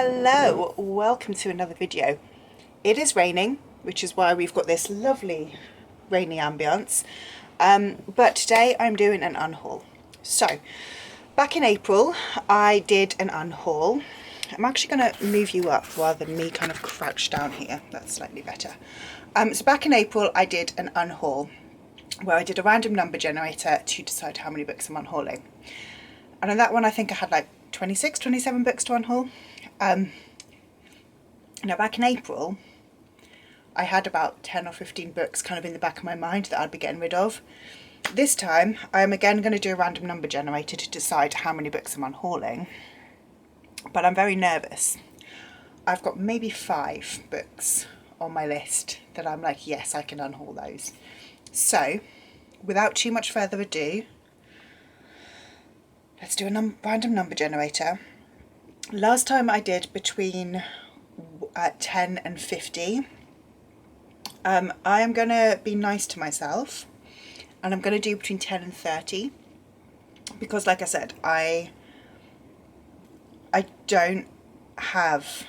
Hello, welcome to another video. It is raining, which is why we've got this lovely rainy ambience, but today I'm doing an unhaul. So back in April I did an unhaul. I'm actually going to move you up rather than me kind of crouch down here. That's slightly better. So back in April I did an unhaul where I did a random number generator to decide how many books I'm unhauling. And on that one I think I had like 26, 27 books to unhaul. Now back in April I had about 10 or 15 books kind of in the back of my mind that I'd be getting rid of. This time I'm again going to do a random number generator to decide how many books I'm unhauling, but I'm very nervous. I've got maybe 5 books on my list that I'm like, yes, I can unhaul those. So without too much further ado, let's do a random number generator. Last time I did between 10 and 50. I am going to be nice to myself and I'm going to do between 10 and 30 because, like I said, I don't have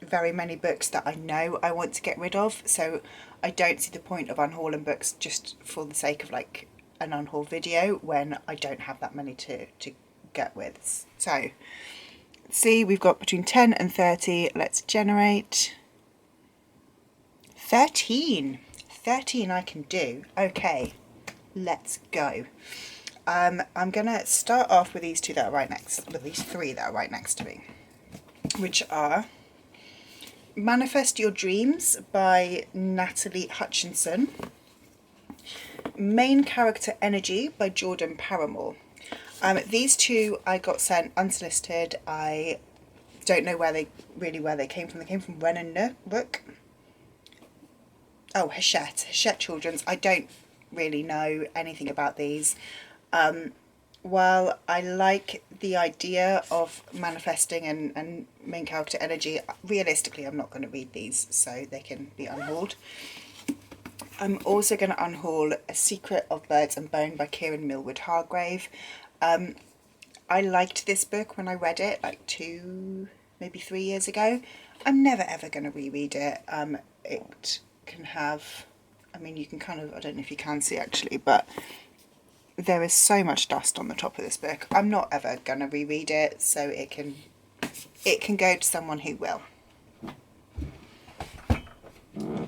very many books that I know I want to get rid of, so I don't see the point of unhauling books just for the sake of like an unhaul video when I don't have that many to get with. So see, we've got between 10 and 30. Let's generate 13. 13 I can do. Okay, let's go. I'm gonna start off with these 3 that are right next to me, which are Manifest Your Dreams by Natalie Hutchinson, Main Character Energy by Jordan Paramore. These 2 I got sent unsolicited. I don't know where they came from. They came from Ren and Nook. Oh, Hachette Children's. I don't really know anything about these. While I like the idea of manifesting and main character energy, realistically I'm not going to read these, so they can be unhauled. I'm also going to unhaul A Secret of Birds and Bone by Kieran Millwood Hargrave. I liked this book when I read it like 2, maybe 3 years ago. I'm never ever going to reread it. It can have, I mean, you can kind of, I don't know if you can see actually, but there is so much dust on the top of this book. I'm not ever going to reread it, so it can go to someone who will.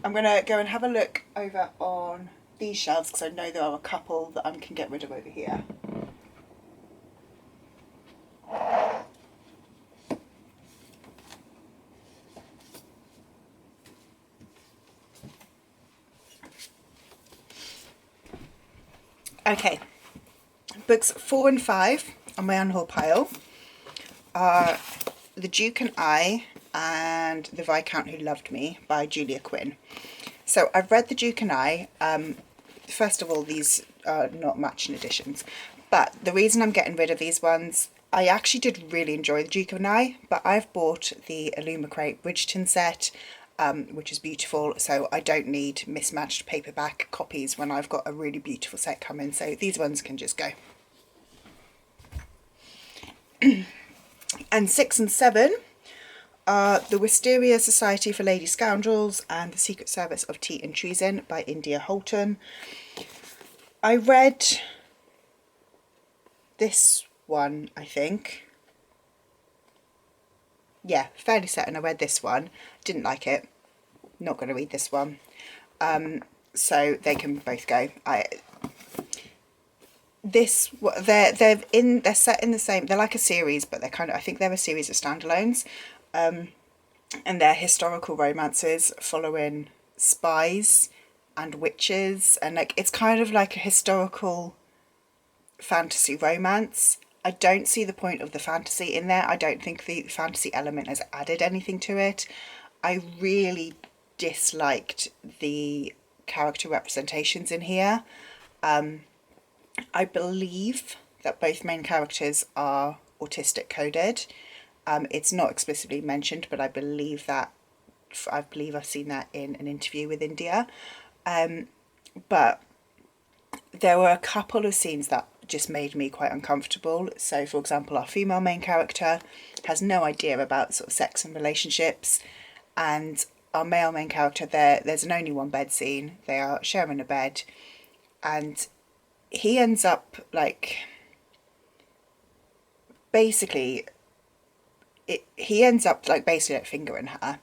I'm going to go and have a look over on these shelves because I know there are a couple that I can get rid of over here. Okay, books 4 and 5 on my unhaul pile are The Duke and I and The Viscount Who Loved Me by Julia Quinn. So I've read The Duke and I. First of all, these are not matching editions, but the reason I'm getting rid of these ones, I actually did really enjoy The Duke and I, but I've bought the Illumicrate Bridgerton set, which is beautiful, so I don't need mismatched paperback copies when I've got a really beautiful set coming, so these ones can just go. And 6 and 7 are The Wisteria Society for Lady Scoundrels and The Secret Service of Tea and Treason by India Holton. I read this one, I think. Yeah, fairly certain I read this one. Didn't like it. Not going to read this one. So they can both go. They're set in the same. They're like a series, but they're kind of, I think they're a series of standalones. And they're historical romances following spies and witches, and like it's kind of like a historical fantasy romance. I don't see the point of the fantasy in there. I don't think the fantasy element has added anything to it. I really disliked the character representations in here. I believe that both main characters are autistic coded. It's not explicitly mentioned, but I believe I've seen that in an interview with India. But there were a couple of scenes that just made me quite uncomfortable. So for example, our female main character has no idea about sort of sex and relationships, and our male main character, there's an only one bed scene. They are sharing a bed, and he ends up like basically he ends up like basically like fingering her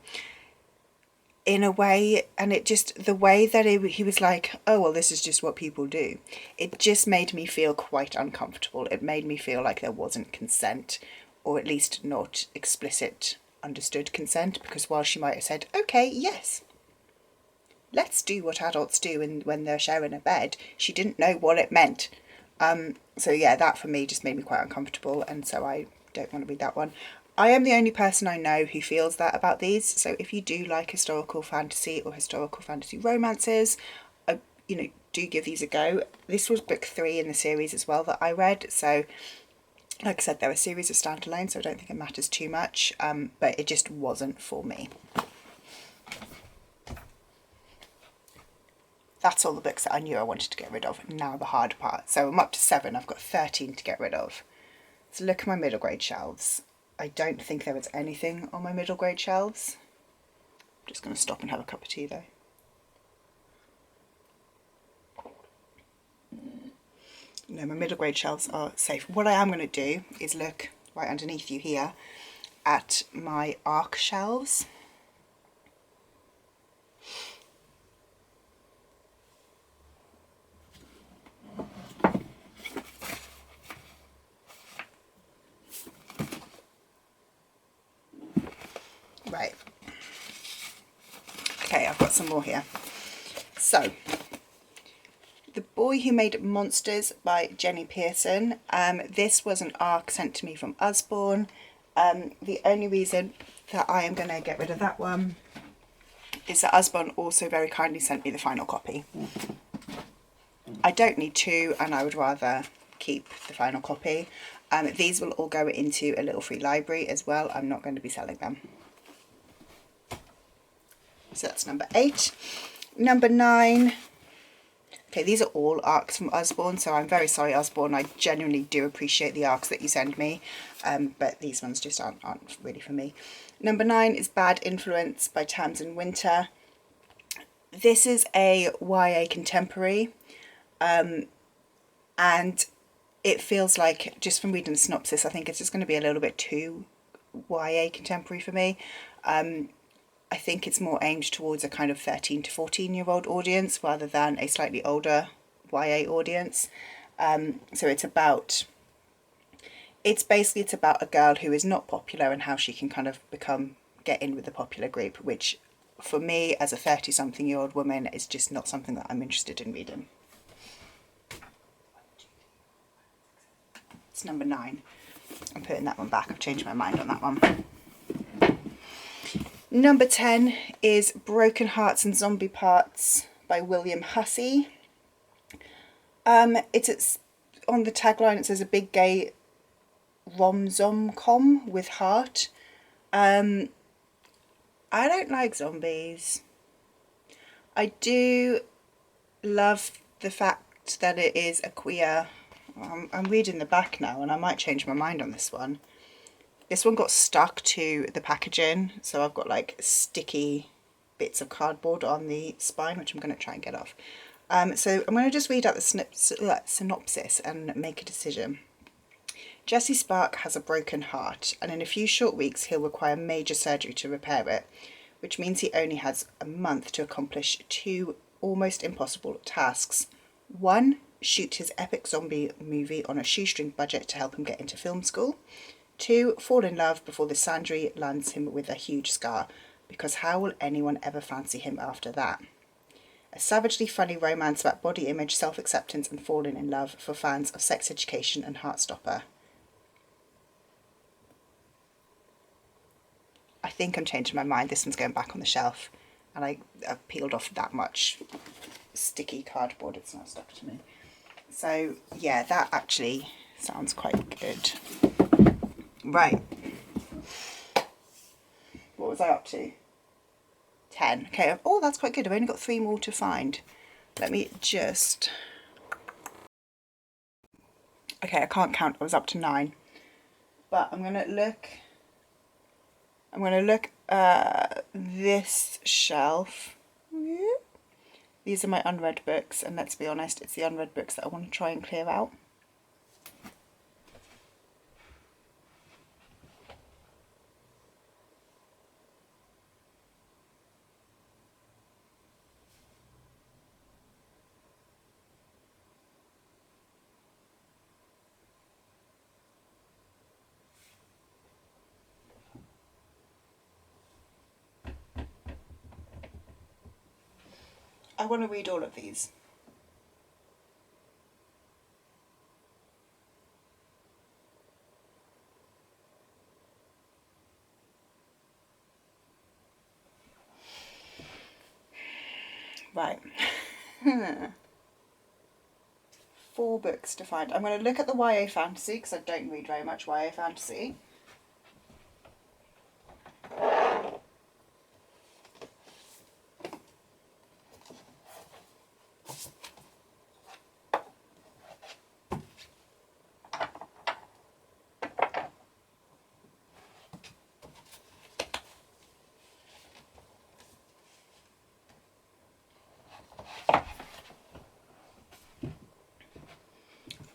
in a way, and it just, the way that he was like, oh well, this is just what people do, it just made me feel quite uncomfortable. It made me feel like there wasn't consent, or at least not explicit understood consent, because while she might have said, okay, yes, let's do what adults do when they're sharing a bed, she didn't know what it meant. So yeah, that for me just made me quite uncomfortable, and so I don't want to read that one. I am the only person I know who feels that about these, so if you do like historical fantasy or historical fantasy romances, do give these a go. This was book 3 in the series as well that I read, so like I said, they're a series of standalone, so I don't think it matters too much, but it just wasn't for me. That's all the books that I knew I wanted to get rid of. Now the hard part. So I'm up to 7. I've got 13 to get rid of. So look at my middle grade shelves. I don't think there was anything on my middle grade shelves. I'm just going to stop and have a cup of tea though. No, my middle grade shelves are safe. What I am going to do is look right underneath you here at my ARC shelves. Right. Okay, I've got some more here. So, The Boy Who Made Monsters by Jenny Pearson. This was an ARC sent to me from Usborne. The only reason that I am going to get rid of that one is that Usborne also very kindly sent me the final copy. I don't need 2, and I would rather keep the final copy. These will all go into a little free library as well. I'm not going to be selling them. So that's number 8. Number 9. Okay, these are all ARCs from Usborne, so I'm very sorry, Usborne. I genuinely do appreciate the ARCs that you send me, but these ones just aren't really for me. Number 9 is Bad Influence by Tamsin Winter. This is a YA contemporary, and it feels like, just from reading the synopsis, I think it's just going to be a little bit too YA contemporary for me. I think it's more aimed towards a kind of 13 to 14-year-old audience rather than a slightly older YA audience. So it's about a girl who is not popular and how she can kind of get in with the popular group, which for me as a 30-something-year-old woman is just not something that I'm interested in reading. It's number 9. I'm putting that one back. I've changed my mind on that one. Number 10 is Broken Hearts and Zombie Parts by William Hussey. It's on the tagline, it says a big gay rom-zom-com with heart. I don't like zombies. I do love the fact that it is a queer... I'm reading the back now and I might change my mind on this one. This one got stuck to the packaging, so I've got like sticky bits of cardboard on the spine, which I'm going to try and get off. So I'm going to just read out the synopsis and make a decision. Jesse Spark has a broken heart, and in a few short weeks he'll require major surgery to repair it, which means he only has a month to accomplish 2 almost impossible tasks. 1, shoot his epic zombie movie on a shoestring budget to help him get into film school. 2, fall in love before the Sandry lands him with a huge scar, because how will anyone ever fancy him after that? A savagely funny romance about body image, self-acceptance and falling in love for fans of Sex Education and Heartstopper. I think I'm changing my mind. This one's going back on the shelf, and I've peeled off that much sticky cardboard. It's not stuck to me. So yeah, that actually sounds quite good. Right. What was I up to? 10. Okay. Oh, that's quite good. I've only got 3 more to find. Let me just... Okay, I can't count, I was up to 9. But I'm gonna look at this shelf. These are my unread books, and let's be honest, it's the unread books that I want to try and clear out. I want to read all of these. Right. 4 books to find. I'm going to look at the YA fantasy because I don't read very much YA fantasy.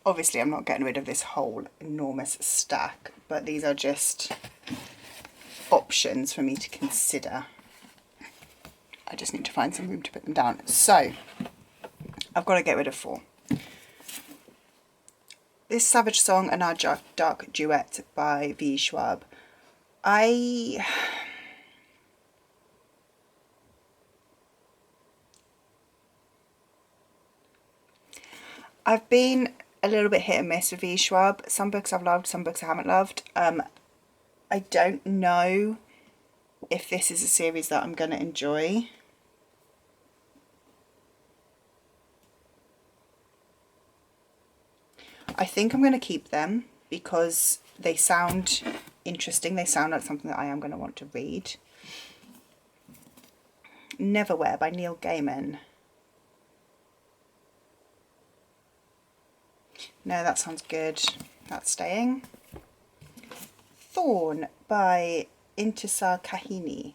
Obviously, I'm not getting rid of this whole enormous stack, but these are just options for me to consider. I just need to find some room to put them down. So, I've got to get rid of 4. This Savage Song and Our Dark Duet by V. Schwab. I've been a little bit hit and miss with V. Schwab. Some books I've loved, some books I haven't loved. I don't know if this is a series that I'm going to enjoy. I think I'm going to keep them because they sound interesting. They sound like something that I am going to want to read. Neverwhere by Neil Gaiman. No, that sounds good. That's staying. Thorn by Intisar Kahini.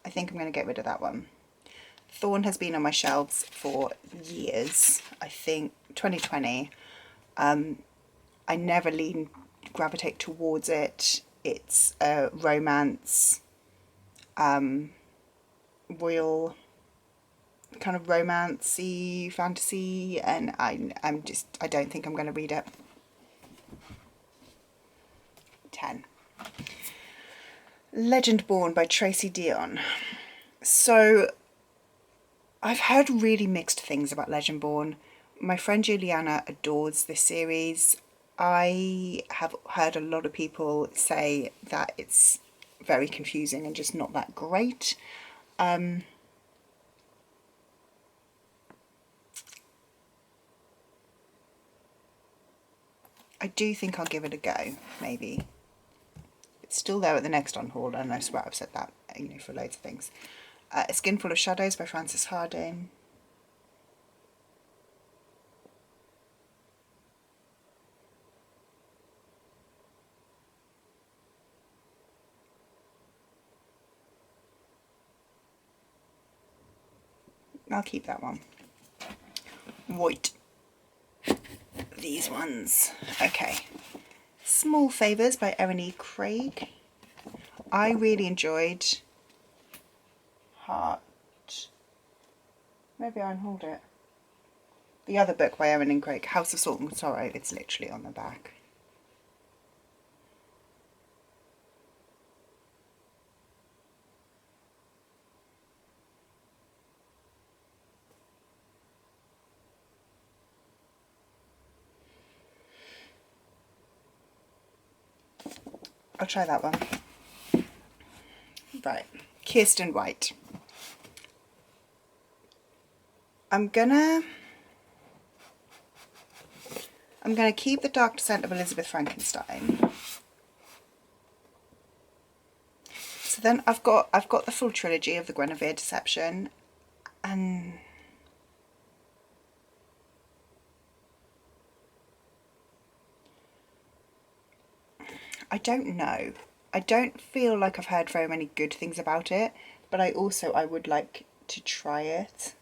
I think I'm going to get rid of that one. Thorn has been on my shelves for years. I think 2020. I never gravitate towards it. It's a romance, real kind of romancy, fantasy, and I don't think I'm going to read it. 10. Legendborn by Tracy Deonn. So I've heard really mixed things about Legendborn. My friend Juliana adores this series. I have heard a lot of people say that it's very confusing and just not that great. I do think I'll give it a go, maybe. It's still there at the next Unhaul, and I swear I've said that, for loads of things. A Skinful of Shadows by Frances Hardinge. I'll keep that one. Right. These ones. Okay. Small Favours by Erin E. Craig. I really enjoyed Heart. Maybe I unhauled it. The other book by Erin E. Craig, House of Salt and Sorrow. It's literally on the back. I'll try that one. Right, Kirsten White. I'm gonna keep The Dark Descent of Elizabeth Frankenstein. So So then I've got the full trilogy of the Guinevere Deception, and I don't know. I don't feel like I've heard very many good things about it, but I would like to try it.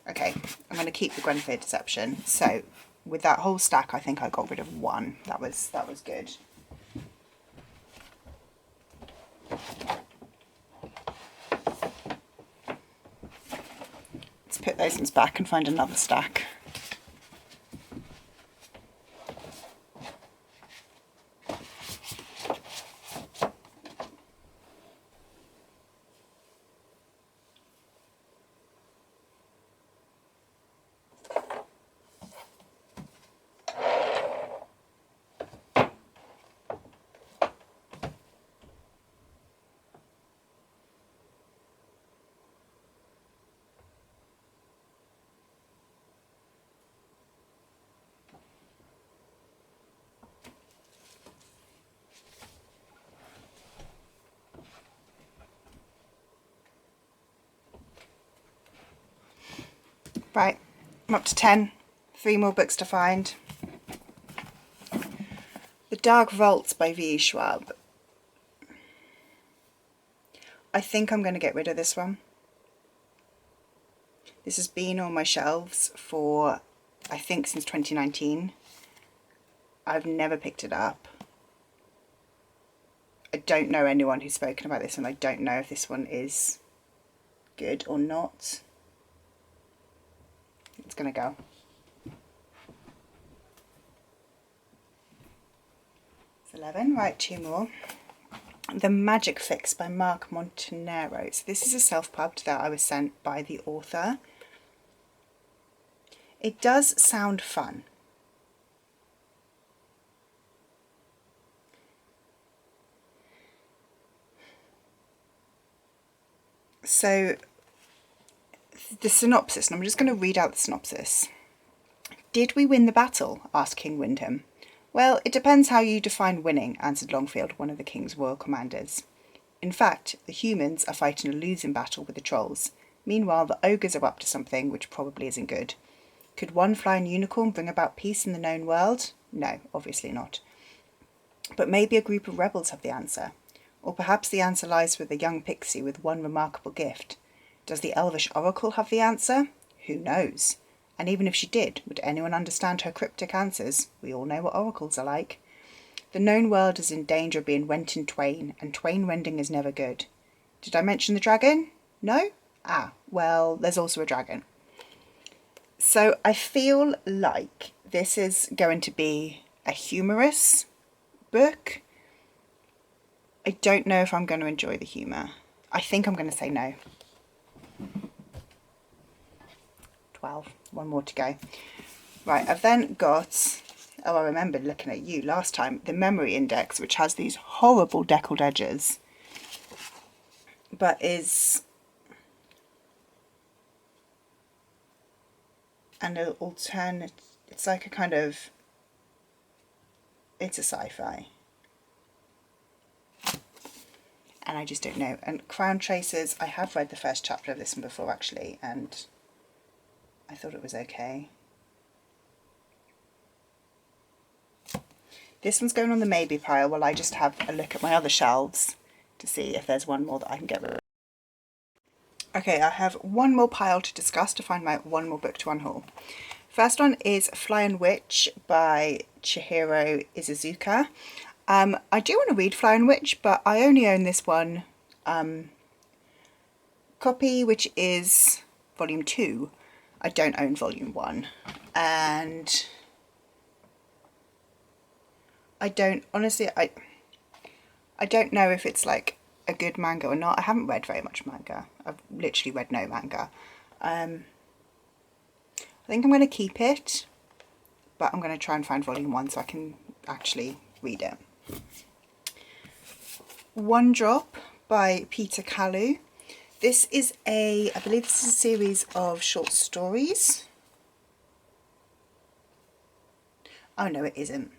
Okay, I'm going to keep the Guinevere Deception. So with that whole stack, I think I got rid of one. That was good. Let's put those ones back and find another stack. Right, I'm up to 10. 3 more books to find. The Dark Vaults by V. Schwab. I think I'm going to get rid of this one. This has been on my shelves for, I think, since 2019. I've never picked it up. I don't know anyone who's spoken about this, and I don't know if this one is good or not. It's going to go. It's 11. Right, 2 more. The Magic Fix by Mark Montanero. So this is a self-pubbed that I was sent by the author. It does sound fun. So the synopsis, and I'm just going to read out the synopsis. Did we win the battle? Asked King Wyndham. Well, it depends how you define winning, answered Longfield, one of the king's royal commanders. In fact, the humans are fighting a losing battle with the trolls. Meanwhile, the ogres are up to something which probably isn't good. Could one flying unicorn bring about peace in the known world? No, obviously not. But maybe a group of rebels have the answer. Or perhaps the answer lies with a young pixie with one remarkable gift. Does the elvish oracle have the answer? Who knows? And even if she did, would anyone understand her cryptic answers? We all know what oracles are like. The known world is in danger of being rent in twain, and twain rending is never good. Did I mention the dragon? No? Ah, well, there's also a dragon. So I feel like this is going to be a humorous book. I don't know if I'm going to enjoy the humour. I think I'm going to say no. 12. 1 more to go. Right, I've then got, oh, I remembered looking at you last time, the Memory Index, which has these horrible deckled edges, but is an alternate, it's like a kind of, it's a sci-fi. And I just don't know. And Crown Tracers, I have read the first chapter of this one before actually, and I thought it was okay. This one's going on the maybe pile while I just have a look at my other shelves to see if there's one more that I can get rid of. Okay, I have one more pile to discuss to find my one more book to unhaul. First one is Flying Witch by Chihiro Izuzuka. I do want to read Flying Witch, but I only own this one copy, which is volume 2. I don't own volume 1. And I don't, honestly, I don't know if it's like a good manga or not. I haven't read very much manga. I've literally read no manga. I think I'm going to keep it, but I'm going to try and find volume 1 so I can actually read it. One Drop by Peter Kalu. This is I believe this is a series of short stories. Oh no, it isn't.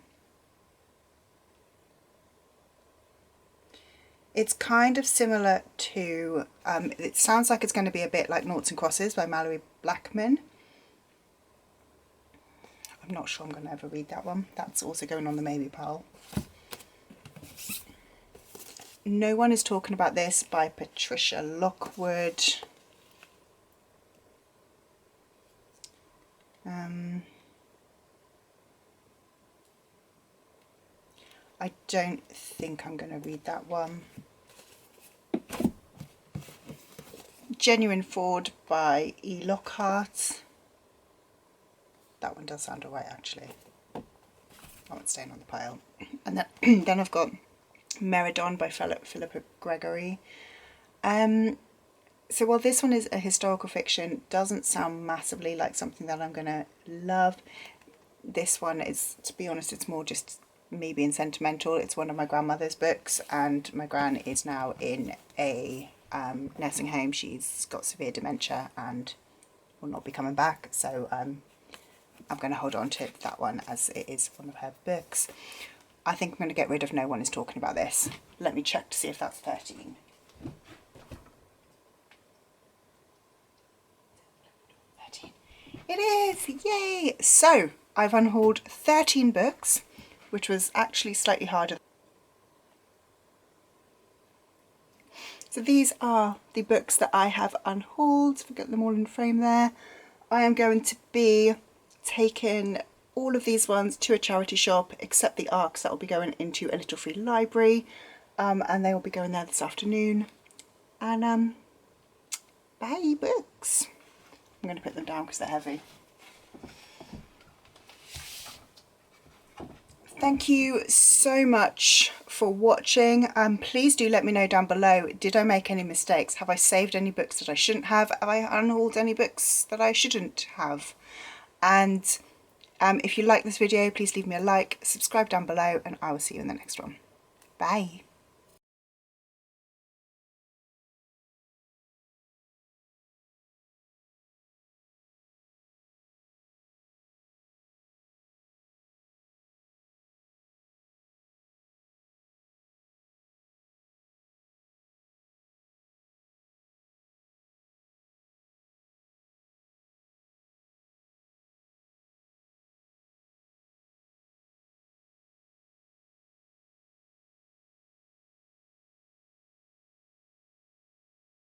It's kind of similar to, it sounds like it's going to be a bit like Noughts and Crosses by Mallory Blackman. I'm not sure I'm going to ever read that one. That's also going on the maybe pile. No One Is Talking About This by Patricia Lockwood. I don't think I'm going to read that one. Genuine Fraud by E. Lockhart. That one does sound alright actually. That one's staying on the pile. And then, then I've got Meridon by Philippa Gregory. So while this one is a historical fiction, doesn't sound massively like something that I'm going to love. This one is, to be honest, it's more just me being sentimental. It's one of my grandmother's books, and my gran is now in a nursing home. She's got severe dementia and will not be coming back, so I'm going to hold on to that one as it is one of her books. I think I'm going to get rid of No One Is Talking About This. Let me check to see if that's 13. It is! Yay! So I've unhauled 13 books, which was actually slightly harder. So these are the books that I have unhauled. If I get them all in frame there. I am going to be taking all of these ones to a charity shop, except the ARCs that will be going into a little free library, and they will be going there this afternoon. And bye books. I'm going to put them down because they're heavy. Thank you so much for watching. Please do let me know down below, did I make any mistakes? Have I saved any books that I shouldn't have? Have I unhauled any books that I shouldn't have? And if you like this video, please leave me a like, subscribe down below, and I will see you in the next one. Bye.